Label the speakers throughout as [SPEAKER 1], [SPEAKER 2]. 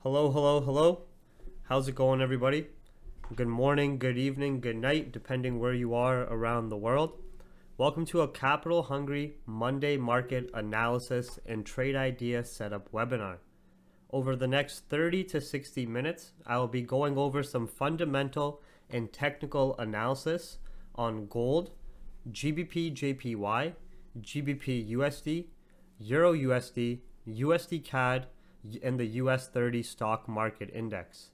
[SPEAKER 1] Hello, hello, hello. How's it going, everybody? Good morning, good evening, good night, depending where you are around the world. Welcome to a Capital Hungry Monday Market Analysis and Trade Idea Setup webinar. Over the next 30 to 60 minutes, I will be going over some fundamental and technical analysis on gold, GBPJPY, GBPUSD, EURUSD, USD Cad, and the US 30 stock market index.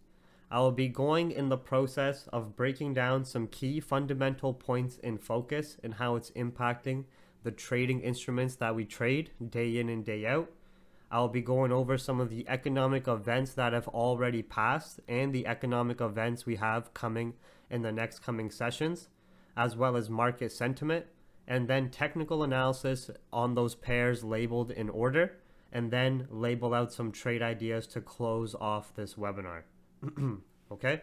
[SPEAKER 1] I will be going in the process of breaking down some key fundamental points in focus and how it's impacting the trading instruments that we trade day in and day out. I'll be going over some of the economic events that have already passed and the economic events we have coming in the next coming sessions, as well as market sentiment, and then technical analysis on those pairs labeled in order, and then label out some trade ideas to close off this webinar. Okay?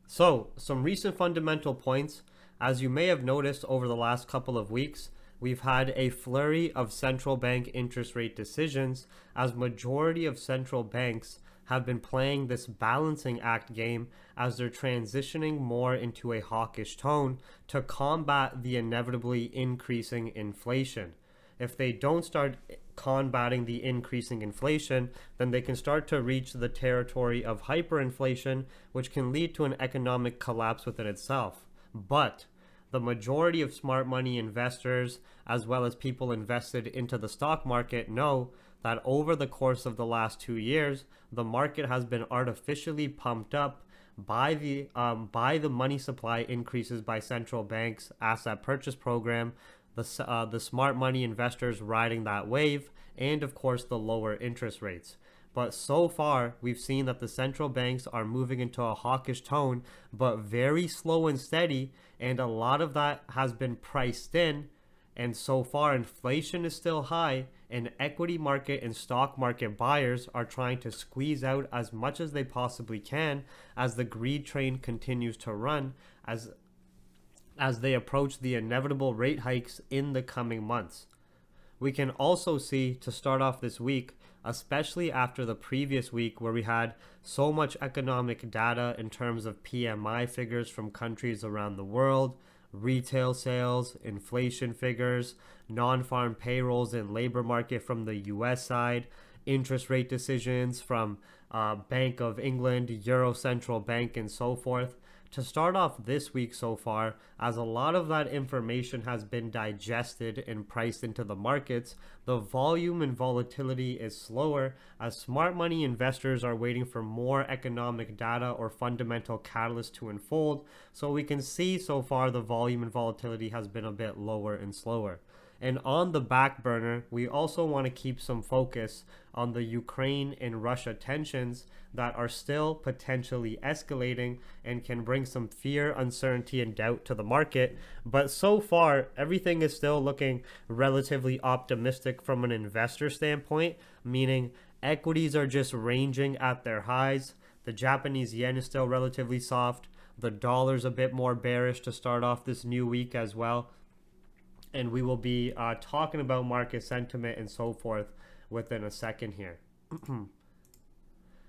[SPEAKER 1] So, some recent fundamental points. As you may have noticed over the last couple of weeks, we've had a flurry of central bank interest rate decisions, as majority of central banks have been playing this balancing act game as they're transitioning more into a hawkish tone to combat the inevitably increasing inflation. If they don't start combating the increasing inflation, then they can start to reach the territory of hyperinflation, which can lead to an economic collapse within itself. But the majority of smart money investors, as well as people invested into the stock market, know that over the course of the last 2 years, the market has been artificially pumped up by the money supply increases by central banks' asset purchase program, the smart money investors riding that wave, and of course the lower interest rates. But so far, we've seen that the central banks are moving into a hawkish tone, but very slow and steady, and a lot of that has been priced in. And so far, inflation is still high, and equity market and stock market buyers are trying to squeeze out as much as they possibly can as the greed train continues to run, as they approach the inevitable rate hikes in the coming months. We can also see, to start off this week, especially after the previous week where we had so much economic data in terms of PMI figures from countries around the world, retail sales, inflation figures, non-farm payrolls and labor market from the US side, interest rate decisions from Bank of England, Euro Central Bank, and so forth. To start off this week so far, as a lot of that information has been digested and priced into the markets, the volume and volatility is slower as smart money investors are waiting for more economic data or fundamental catalysts to unfold. So we can see so far the volume and volatility has been a bit lower and slower. And on the back burner, we also want to keep some focus on the Ukraine and Russia tensions that are still potentially escalating and can bring some fear, uncertainty, and doubt to the market. But so far, everything is still looking relatively optimistic from an investor standpoint, meaning equities are just ranging at their highs. The Japanese yen is still relatively soft. The dollar's a bit more bearish to start off this new week as well. And we will be talking about market sentiment and so forth within a second here.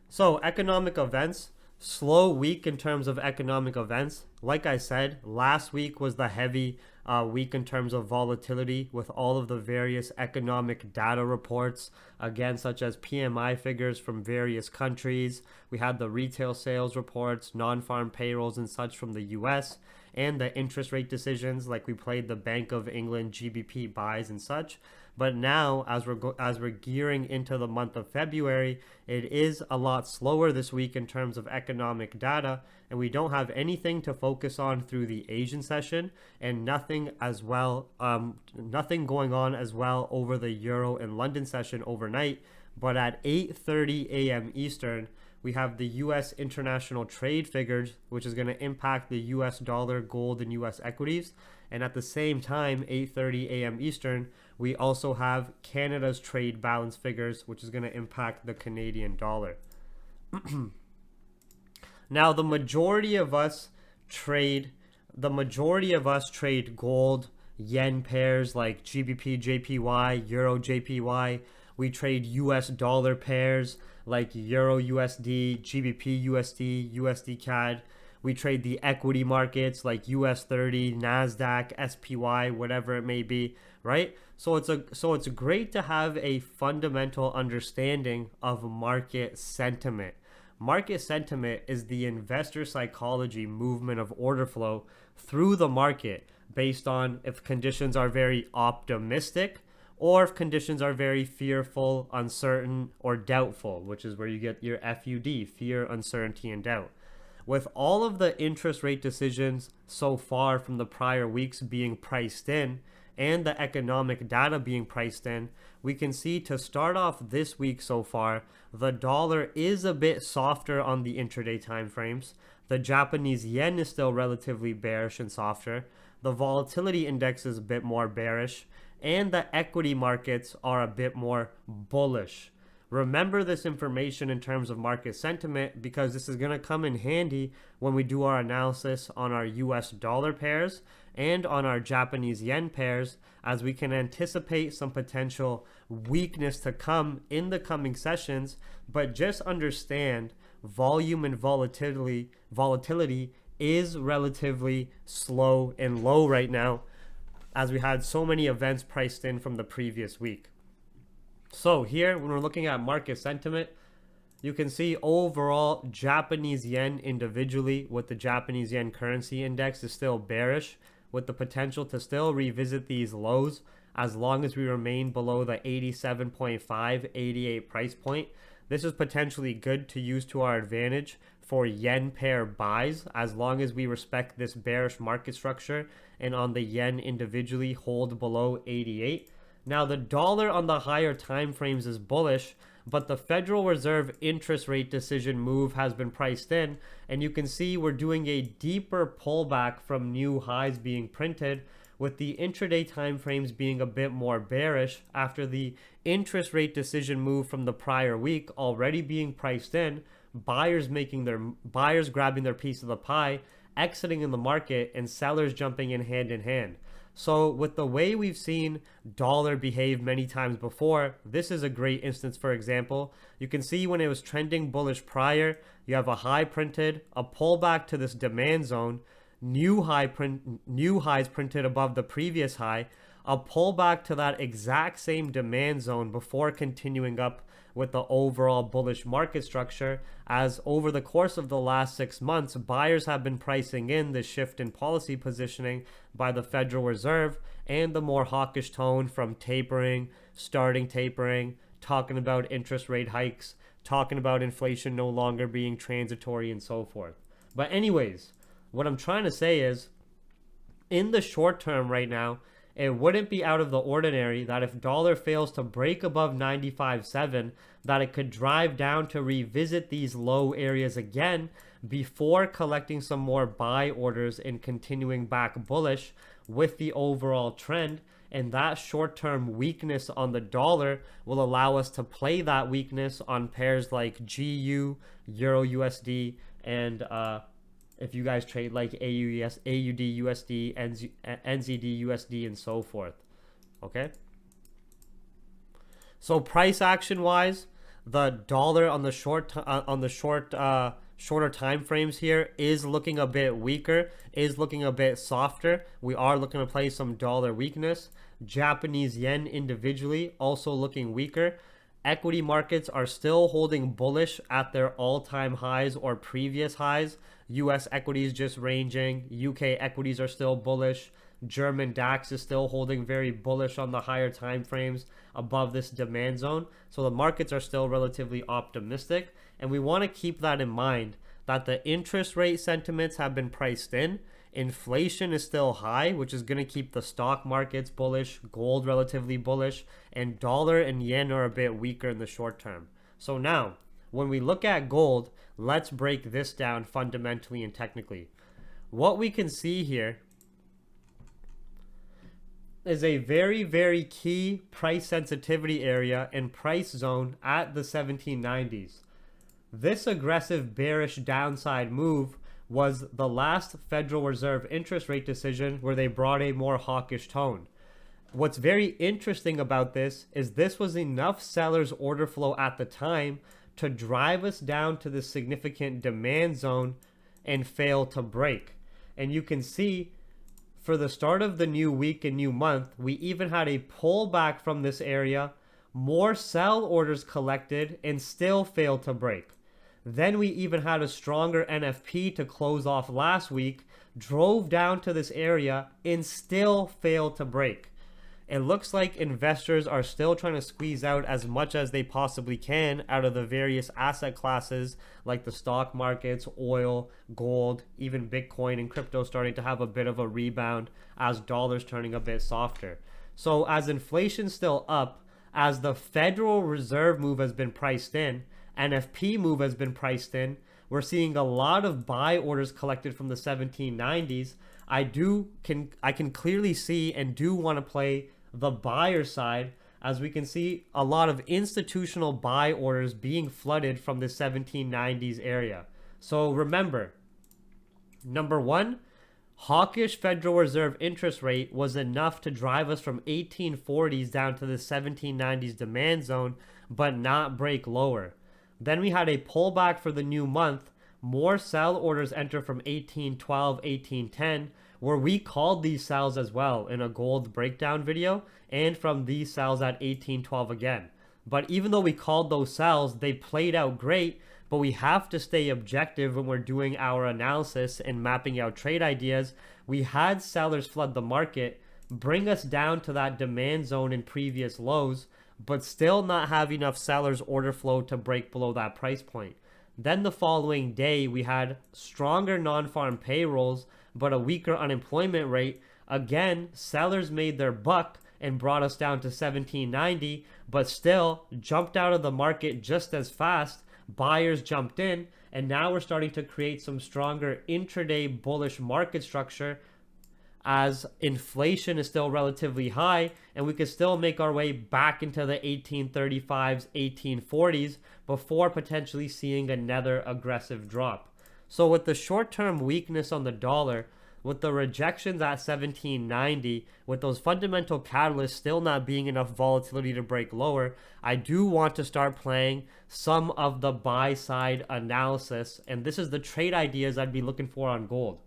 [SPEAKER 1] So, economic events. Slow week in terms of economic events. Like I said, last week was the heavy week in terms of volatility with all of the various economic data reports, again, such as PMI figures from various countries. We had the retail sales reports, non-farm payrolls and such from the US, and the interest rate decisions, like we played the Bank of England GBP buys and such. But now, as we're gearing into the month of February, it is a lot slower this week in terms of economic data, and we don't have anything to focus on through the Asian session, and nothing going on as well over the Euro and London session overnight. But at 8:30 a.m. Eastern, we have the U.S. international trade figures, which is going to impact the U.S. dollar, gold, and U.S. equities. And at the same time, 8:30 a.m. Eastern, we also have Canada's trade balance figures, which is going to impact the Canadian dollar. Now, the majority of us trade gold, yen pairs like GBPJPY, EUROJPY. We trade US dollar pairs like EURUSD, GBPUSD, USD Cad. We trade the equity markets like US 30, NASDAQ, SPY, whatever it may be, right? So it's great to have a fundamental understanding of market sentiment. Market sentiment is the investor psychology movement of order flow through the market based on if conditions are very optimistic or if conditions are very fearful, uncertain, or doubtful, which is where you get your FUD, fear, uncertainty, and doubt. With all of the interest rate decisions so far from the prior weeks being priced in and the economic data being priced in, we can see to start off this week so far, the dollar is a bit softer on the intraday timeframes. The Japanese yen is still relatively bearish and softer. The volatility index is a bit more bearish, and the equity markets are a bit more bullish. Remember this information in terms of market sentiment because this is going to come in handy when we do our analysis on our US dollar pairs and on our Japanese yen pairs, as we can anticipate some potential weakness to come in the coming sessions. But just understand volume and volatility is relatively slow and low right now, as we had so many events priced in from the previous week. So here, when we're looking at market sentiment, you can see overall Japanese yen individually with the Japanese yen currency index is still bearish, with the potential to still revisit these lows as long as we remain below the 87.5, 88 price point. This is potentially good to use to our advantage for yen pair buys as long as we respect this bearish market structure and on the yen individually hold below 88. Now the dollar on the higher time frames is bullish, but the Federal Reserve interest rate decision move has been priced in, and you can see we're doing a deeper pullback from new highs being printed, with the intraday time frames being a bit more bearish after the interest rate decision move from the prior week already being priced in, buyers grabbing their piece of the pie, exiting in the market, and sellers jumping in hand. So with the way we've seen dollar behave many times before, this is a great instance. For example, you can see when it was trending bullish prior, you have a high printed, a pullback to this demand zone, new highs printed above the previous high, a pullback to that exact same demand zone before continuing up with the overall bullish market structure, as over the course of the last 6 months, buyers have been pricing in the shift in policy positioning by the Federal Reserve and the more hawkish tone from tapering, starting tapering, talking about interest rate hikes, talking about inflation no longer being transitory and so forth. But anyways, what I'm trying to say is, in the short term right now, it wouldn't be out of the ordinary that if dollar fails to break above 95.7, that it could drive down to revisit these low areas again before collecting some more buy orders and continuing back bullish with the overall trend. And that short-term weakness on the dollar will allow us to play that weakness on pairs like GU, EURUSD, and if you guys trade like AUD USD, NZD USD, and so forth. Okay. So price action wise, the dollar on the shorter time frames here is looking a bit weaker, is looking a bit softer. We are looking to play some dollar weakness. Japanese yen individually also looking weaker. Equity markets are still holding bullish at their all-time highs or previous highs. US equities just ranging. UK equities are still bullish. German DAX is still holding very bullish on the higher time frames above this demand zone. So the markets are still relatively optimistic. And we want to keep that in mind, that the interest rate sentiments have been priced in. Inflation is still high, which is going to keep the stock markets bullish, gold relatively bullish, and dollar and yen are a bit weaker in the short term. So now, when we look at gold, let's break this down fundamentally and technically. What we can see here is a very, very key price sensitivity area and price zone at the 1790s. This aggressive bearish downside move was the last Federal Reserve interest rate decision where they brought a more hawkish tone. what's very interesting about this was enough sellers order flow at the time to drive us down to the significant demand zone and fail to break. And you can see for the start of the new week and new month, we even had a pullback from this area, more sell orders collected, and still failed to break. Then we even had a stronger NFP to close off last week, drove down to this area, and still failed to break. It looks like investors are still trying to squeeze out as much as they possibly can out of the various asset classes like the stock markets, oil, gold, even Bitcoin and crypto starting to have a bit of a rebound as dollars turning a bit softer. So as inflation's still up, as the Federal Reserve move has been priced in, NFP move has been priced in, we're seeing a lot of buy orders collected from the 1790s. I can clearly see and do want to play the buyer side, as we can see a lot of institutional buy orders being flooded from the 1790s area. So remember, number one, hawkish Federal Reserve interest rate was enough to drive us from 1840s down to the 1790s demand zone, but not break lower. Then we had a pullback for the new month. More sell orders enter from 1812, 1810, where we called these sells as well in a gold breakdown video, and from these sells at 1812 again. But even though we called those sells, they played out great, but we have to stay objective when we're doing our analysis and mapping out trade ideas. We had sellers flood the market, bring us down to that demand zone in previous lows, but still not have enough sellers order flow to break below that price point. Then the following day, we had stronger non-farm payrolls, but a weaker unemployment rate. Again, sellers made their buck and brought us down to 1790, but still jumped out of the market just as fast. Buyers jumped in, and now we're starting to create some stronger intraday bullish market structure as inflation is still relatively high, and we could still make our way back into the 1835s, 1840s before potentially seeing another aggressive drop. So with the short-term weakness on the dollar, with the rejections at 1790, with those fundamental catalysts still not being enough volatility to break lower, I do want to start playing some of the buy side analysis, and this is the trade ideas I'd be looking for on gold.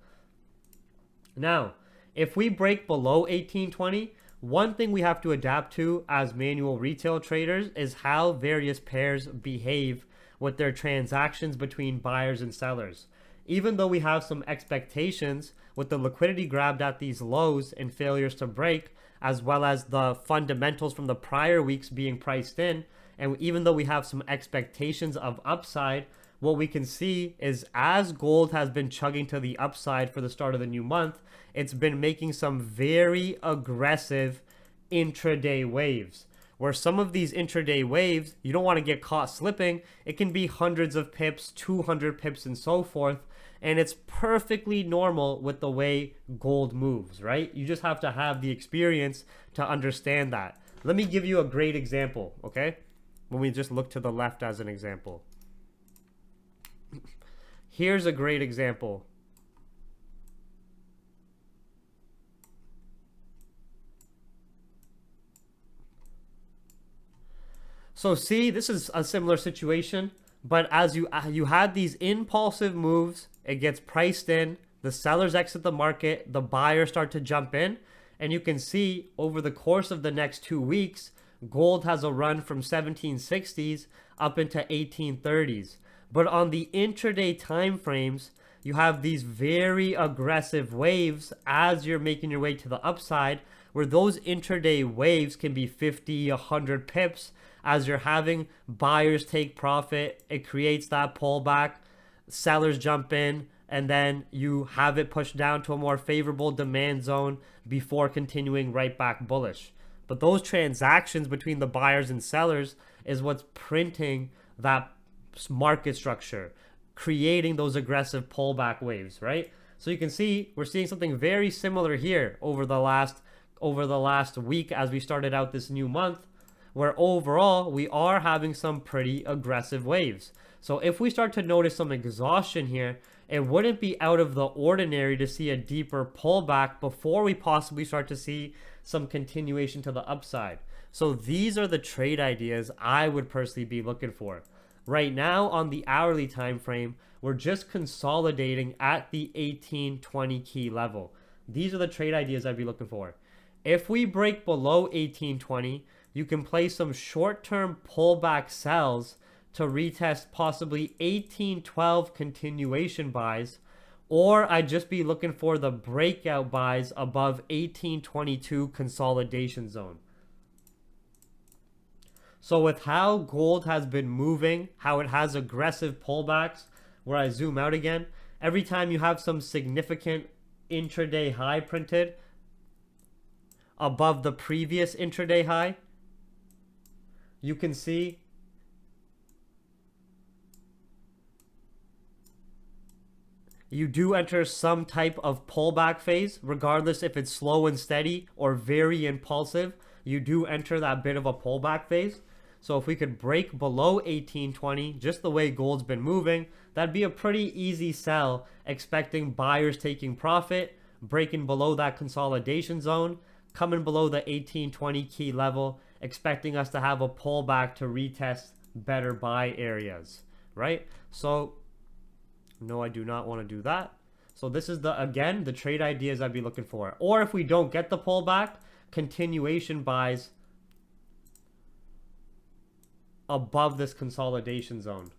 [SPEAKER 1] Now, if we break below 1820, one thing we have to adapt to as manual retail traders is how various pairs behave with their transactions between buyers and sellers. Even though we have some expectations with the liquidity grabbed at these lows and failures to break, as well as the fundamentals from the prior weeks being priced in, and even though we have some expectations of upside, what we can see is as gold has been chugging to the upside for the start of the new month, it's been making some very aggressive intraday waves, where some of these intraday waves, you don't want to get caught slipping. It can be hundreds of pips, 200 pips, and so forth. And it's perfectly normal with the way gold moves, right? You just have to have the experience to understand that. Let me give you a great example, okay? When we just look to the left as an example. Here's a great example. So see, this is a similar situation, but as you had these impulsive moves, it gets priced in, the sellers exit the market, the buyers start to jump in, and you can see over the course of the next 2 weeks, gold has a run from 1760s up into 1830s. But on the intraday time frames, you have these very aggressive waves as you're making your way to the upside, where those intraday waves can be 50, 100 pips. As you're having buyers take profit, it creates that pullback, sellers jump in, and then you have it pushed down to a more favorable demand zone before continuing right back bullish. But those transactions between the buyers and sellers is what's printing that market structure, creating those aggressive pullback waves, right? So you can see we're seeing something very similar here over the last week as we started out this new month, where overall we are having some pretty aggressive waves. So if we start to notice some exhaustion here, it wouldn't be out of the ordinary to see a deeper pullback before we possibly start to see some continuation to the upside. So these are the trade ideas I would personally be looking for. Right now on the hourly time frame, we're just consolidating at the 1820 key level. These are the trade ideas I'd be looking for. If we break below 1820, you can play some short-term pullback sells to retest possibly 1812 continuation buys, or I'd just be looking for the breakout buys above 1822 consolidation zone. So with how gold has been moving, how it has aggressive pullbacks, where I zoom out again, every time you have some significant intraday high printed above the previous intraday high, you can see you do enter some type of pullback phase, regardless if it's slow and steady or very impulsive, you do enter that bit of a pullback phase. So if we could break below 1820, just the way gold's been moving, that'd be a pretty easy sell, expecting buyers taking profit, breaking below that consolidation zone, coming below the 1820 key level, expecting us to have a pullback to retest better buy areas, right? So no, I do not want to do that. So this is again the trade ideas I'd be looking for. Or if we don't get the pullback, continuation buys above this consolidation zone.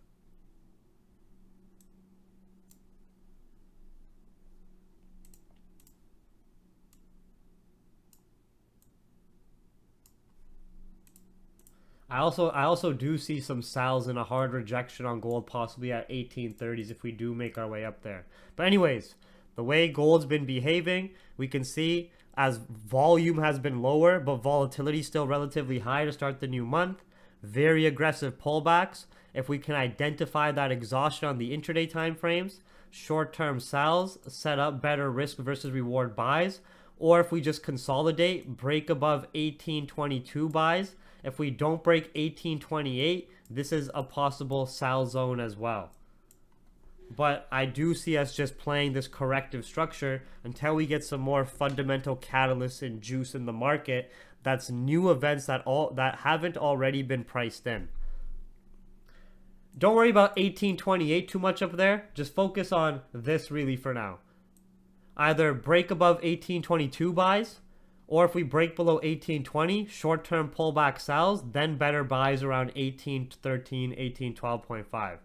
[SPEAKER 1] I also do see some sells and a hard rejection on gold, possibly at 1830s if we do make our way up there. But anyways, the way gold's been behaving, we can see as volume has been lower, but volatility still relatively high to start the new month. Very aggressive pullbacks. If we can identify that exhaustion on the intraday time frames, short-term sells, set up better risk versus reward buys, or if we just consolidate, break above 1822 buys. If we don't break 1828, this is a possible sell zone as well. But I do see us just playing this corrective structure until we get some more fundamental catalysts and juice in the market. That's new events that haven't already been priced in. Don't worry about 1828 too much up there. Just focus on this really for now. Either break above 1822 buys, or if we break below 1820, short-term pullback sells, then better buys around 1813, 1812.5.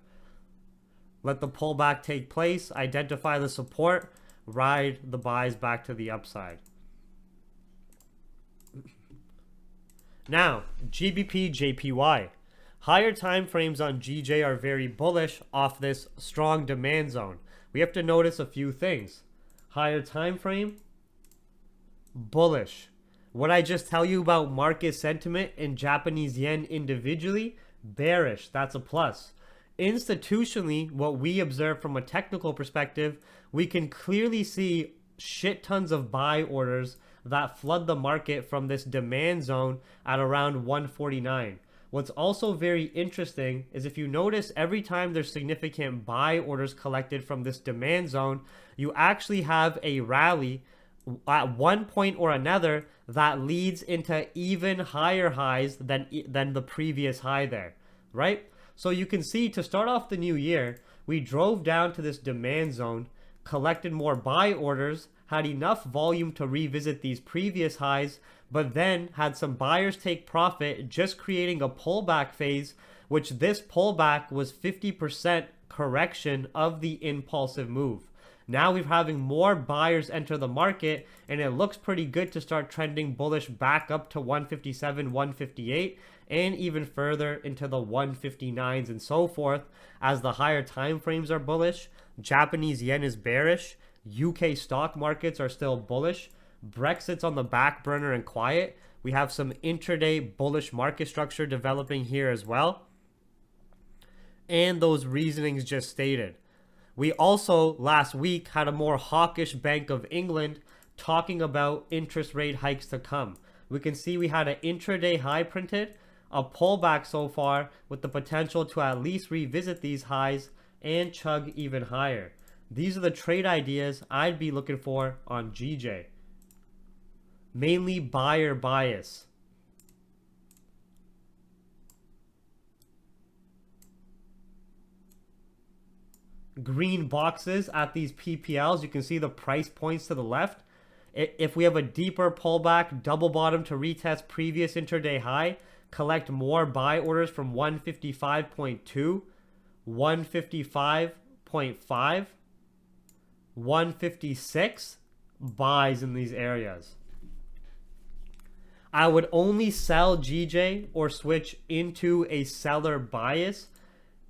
[SPEAKER 1] Let the pullback take place, identify the support, ride the buys back to the upside. Now, GBPJPY. Higher time frames on GJ are very bullish off this strong demand zone. We have to notice a few things. Higher time frame, bullish. What I just tell you about market sentiment in Japanese yen individually, bearish. That's a plus. Institutionally, what we observe from a technical perspective, we can clearly see shit tons of buy orders that flood the market from this demand zone at around 149. What's also very interesting is if you notice every time there's significant buy orders collected from this demand zone, you actually have a rally at one point or another that leads into even higher highs than the previous high there, right? So you can see to start off the new year, we drove down to this demand zone, collected more buy orders, had enough volume to revisit these previous highs, but then had some buyers take profit, just creating a pullback phase, which this pullback was 50% correction of the impulsive move. Now we're having more buyers enter the market, and it looks pretty good to start trending bullish back up to 157, 158, and even further into the 159s and so forth as the higher time frames are bullish. Japanese yen is bearish. UK stock markets are still bullish. Brexit's on the back burner and quiet. We have some intraday bullish market structure developing here as well. And those reasonings just stated. We also last week had a more hawkish Bank of England talking about interest rate hikes to come. We can see we had an intraday high printed, a pullback so far with the potential to at least revisit these highs and chug even higher. These are the trade ideas I'd be looking for on GJ. mainly buyer bias. Green boxes at these PPLs, you can see the price points to the left. If we have a deeper pullback, double bottom to retest previous intraday high, collect more buy orders from 155.2, 155.5, 156 buys in these areas. I would only sell GJ or switch into a seller bias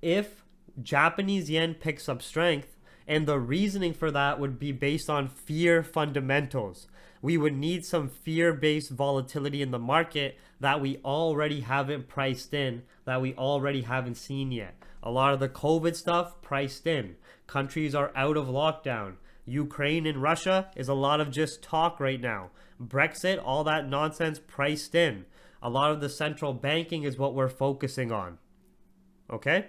[SPEAKER 1] if Japanese yen picks up strength, and the reasoning for that would be based on fear fundamentals. We would need some fear-based volatility in the market that we already haven't priced in, that we already haven't seen yet. A lot of the COVID stuff priced in. Countries are out of lockdown. Ukraine and Russia is a lot of just talk right now. Brexit, all that nonsense priced in. A lot of the central banking is what we're focusing on. Okay?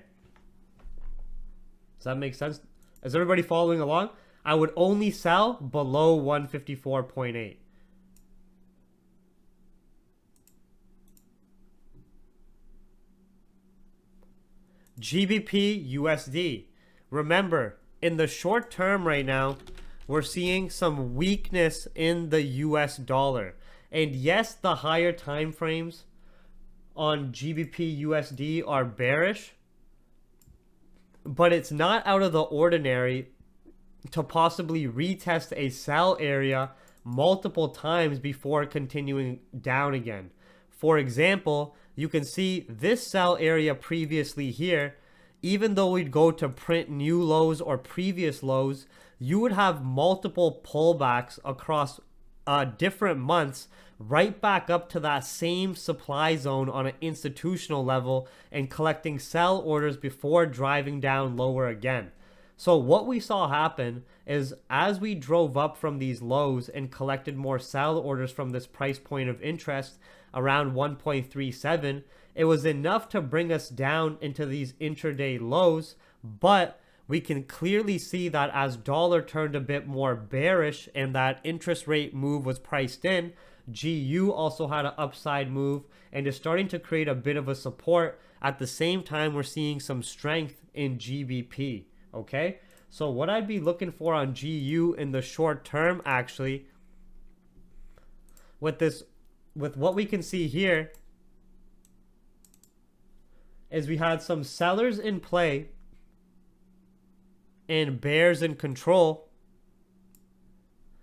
[SPEAKER 1] Does that make sense? Is everybody following along? I would only sell below 154.8. GBP USD. Remember, in the short term right now, we're seeing some weakness in the US dollar. And yes, the higher time frames on GBP USD are bearish, but it's not out of the ordinary to possibly retest a sell area multiple times before continuing down again. For example, you can see this sell area previously here, even though we'd go to print new lows or previous lows, you would have multiple pullbacks across different months right back up to that same supply zone on an institutional level and collecting sell orders before driving down lower again. So what we saw happen is as we drove up from these lows and collected more sell orders from this price point of interest around 1.37, it was enough to bring us down into these intraday lows, but we can clearly see that as dollar turned a bit more bearish and that interest rate move was priced in, GU also had an upside move and is starting to create a bit of a support. At the same time, we're seeing some strength in GBP. Okay, so what I'd be looking for on GU in the short term, actually, with what we can see here, is we had some sellers in play and bears in control.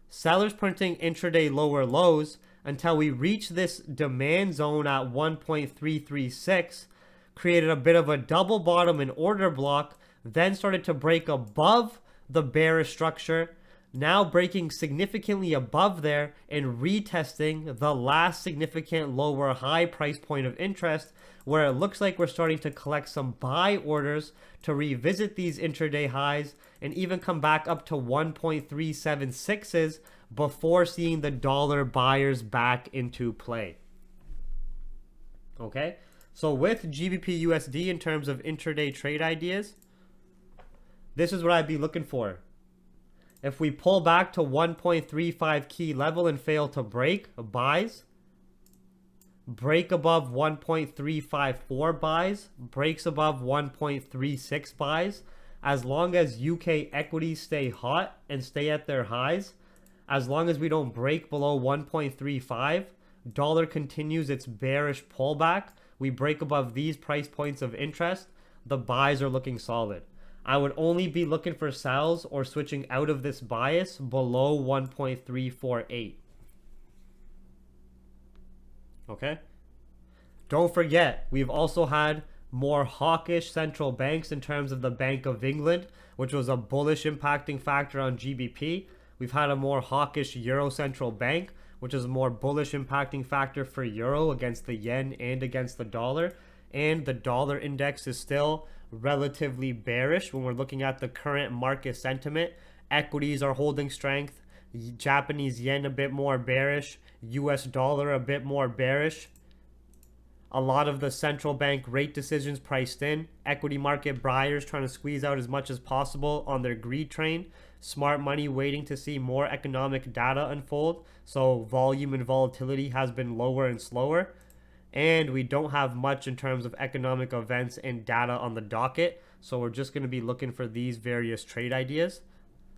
[SPEAKER 1] Sellers printing intraday lower lows until we reach this demand zone at 1.336, created a bit of a double bottom and order block, then started to break above the bearish structure, now breaking significantly above there and retesting the last significant lower high price point of interest, where it looks like we're starting to collect some buy orders to revisit these intraday highs and even come back up to 1.376s before seeing the dollar buyers back into play. Okay, so with GBP USD in terms of intraday trade ideas, this is what I'd be looking for. If we pull back to 1.35 key level and fail to break, buys. Break above 1.354 buys. Breaks above 1.36 buys. As long as UK equities stay hot and stay at their highs, as long as we don't break below 1.35, dollar continues its bearish pullback, we break above these price points of interest, the buys are looking solid. I would only be looking for sells or switching out of this bias below 1.348. Okay? Don't forget, we've also had more hawkish central banks in terms of the Bank of England, which was a bullish impacting factor on GBP. We've had a more hawkish Euro central bank, which is a more bullish impacting factor for Euro against the yen and against the dollar. And the dollar index is still relatively bearish when we're looking at the current market sentiment. Equities are holding strength. Japanese yen a bit more bearish. US dollar a bit more bearish. A lot of the central bank rate decisions priced in, equity market buyers trying to squeeze out as much as possible on their greed train, smart money waiting to see more economic data unfold, so volume and volatility has been lower and slower, and we don't have much in terms of economic events and data on the docket, so we're just going to be looking for these various trade ideas.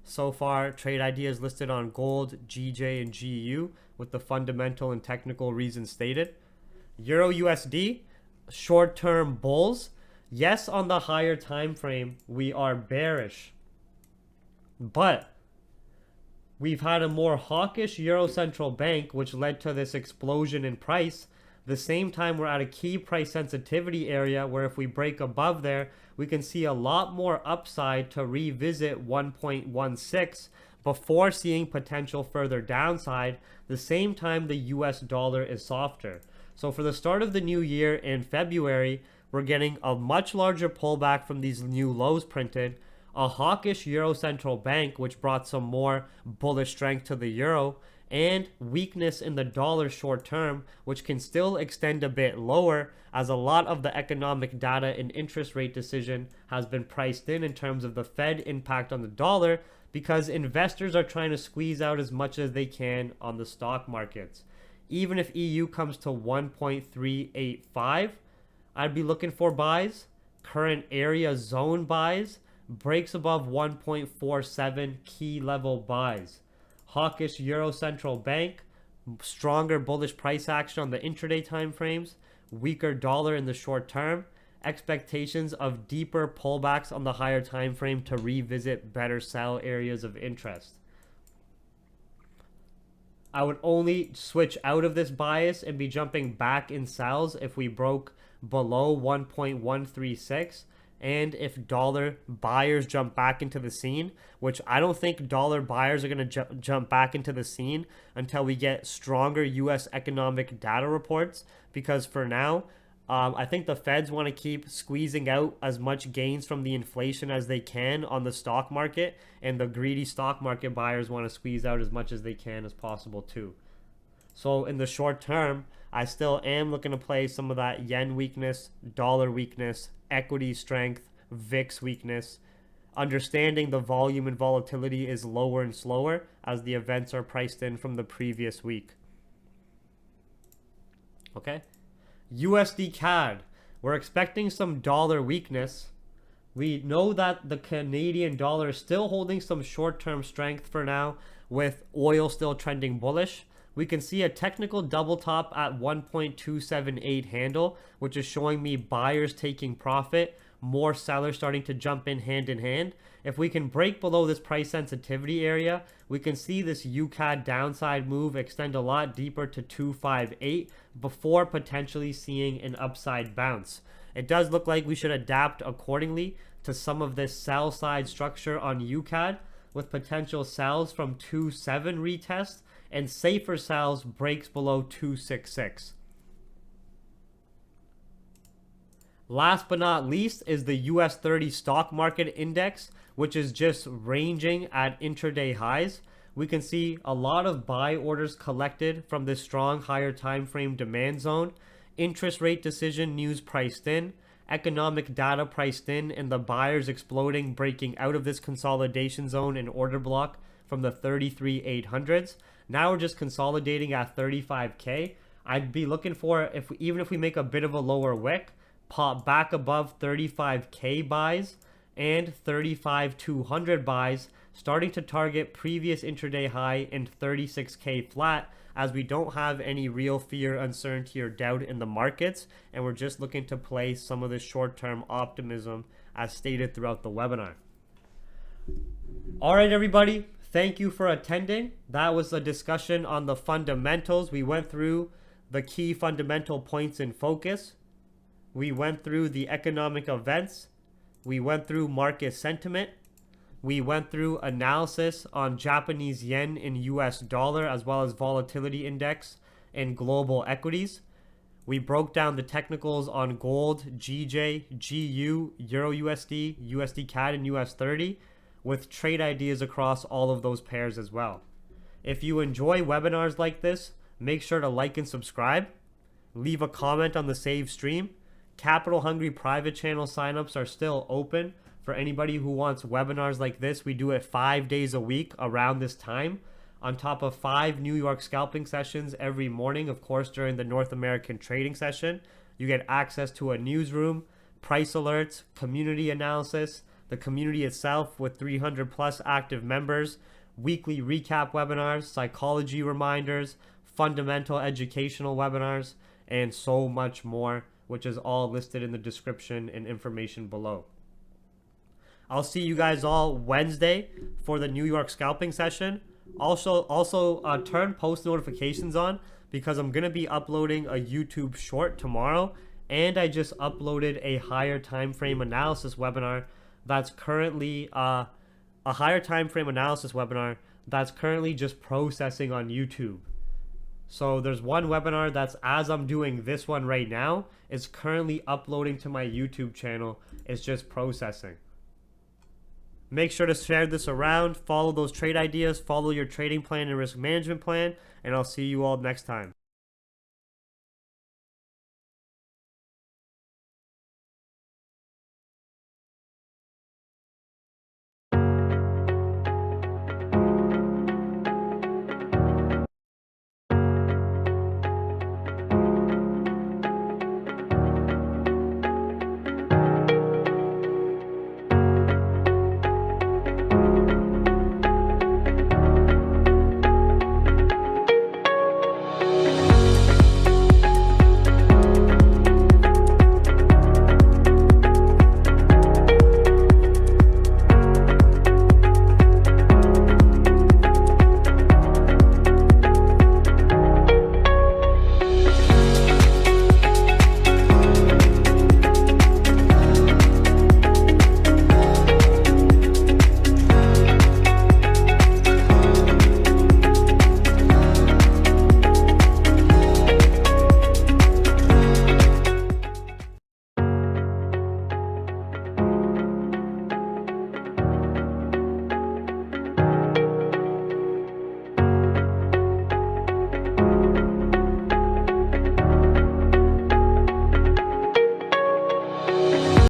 [SPEAKER 1] So far, trade ideas listed on gold, GJ, and GU with the fundamental and technical reasons stated. Euro USD, short-term bulls. Yes, on the higher time frame, we are bearish. But we've had a more hawkish Euro central bank, which led to this explosion in price. The same time, we're at a key price sensitivity area where if we break above there, we can see a lot more upside to revisit 1.16 before seeing potential further downside. The same time, the US dollar is softer. So for the start of the new year in February, we're getting a much larger pullback from these new lows printed, a hawkish Euro central bank, which brought some more bullish strength to the euro, and weakness in the dollar short term, which can still extend a bit lower as a lot of the economic data and interest rate decision has been priced in terms of the Fed impact on the dollar, because investors are trying to squeeze out as much as they can on the stock markets. Even if EU comes to 1.385, I'd be looking for buys. Current area zone buys. Breaks above 1.47, key level buys. Hawkish Euro Central Bank. Stronger bullish price action on the intraday time frames. Weaker dollar in the short term. Expectations of deeper pullbacks on the higher time frame to revisit better sell areas of interest. I would only switch out of this bias and be jumping back in sells if we broke below 1.136 and if dollar buyers jump back into the scene, which I don't think dollar buyers are going to jump back into the scene until we get stronger US economic data reports, because for now, I think the Feds want to keep squeezing out as much gains from the inflation as they can on the stock market, and the greedy stock market buyers want to squeeze out as much as they can as possible too. So in the short term, I still am looking to play some of that yen weakness, dollar weakness, equity strength, VIX weakness, understanding the volume and volatility is lower and slower as the events are priced in from the previous week. Okay. USD Cad, we're expecting some dollar weakness. We know that the Canadian dollar is still holding some short-term strength for now, with oil still trending bullish. We can see a technical double top at 1.278 handle, which is showing me buyers taking profit, more sellers starting to jump in hand. If we can break below this price sensitivity area, we can see this UCAD downside move extend a lot deeper to 258 before potentially seeing an upside bounce. It does look like we should adapt accordingly to some of this sell side structure on UCAD, with potential sells from 2.7 retest and safer sells breaks below 2.66. Last but not least is the US 30 stock market index, which is just ranging at intraday highs. We can see a lot of buy orders collected from this strong higher time frame demand zone, interest rate decision news priced in, economic data priced in, and the buyers exploding, breaking out of this consolidation zone and order block from the 33,800s. Now we're just consolidating at 35K. I'd be looking for, even if we make a bit of a lower wick, pop back above 35K buys and 35,200 buys, starting to target previous intraday high and 36K flat, as we don't have any real fear, uncertainty, or doubt in the markets, and we're just looking to play some of the short-term optimism as stated throughout the webinar. All right, everybody, thank you for attending. That was a discussion on the fundamentals. We went through the key fundamental points in focus. We went through the economic events. We went through market sentiment. We went through analysis on Japanese yen and US dollar, as well as volatility index and global equities. We broke down the technicals on gold, GJ, GU, EURUSD, USD Cad, and US 30, with trade ideas across all of those pairs as well. If you enjoy webinars like this, make sure to like and subscribe. leave a comment on the save stream. Capital Hungry private channel signups are still open for anybody who wants webinars like this. We do it 5 days a week around this time, on top of 5 New York scalping sessions every morning. Of course, during the North American trading session, you get access to a newsroom, price alerts, community analysis, the community itself with 300 plus active members, weekly recap webinars, psychology reminders, fundamental educational webinars, and so much more, which is all listed in the description and information below. I'll see you guys all Wednesday for the New York scalping session. Also turn post notifications on, because I'm going to be uploading a YouTube short tomorrow, and I just uploaded a higher time frame analysis webinar that's currently just processing on YouTube. So there's one webinar that's, as I'm doing this one right now, is currently uploading to my YouTube channel. It's just processing. Make sure to share this around, follow those trade ideas, follow your trading plan and risk management plan, and I'll see you all next time.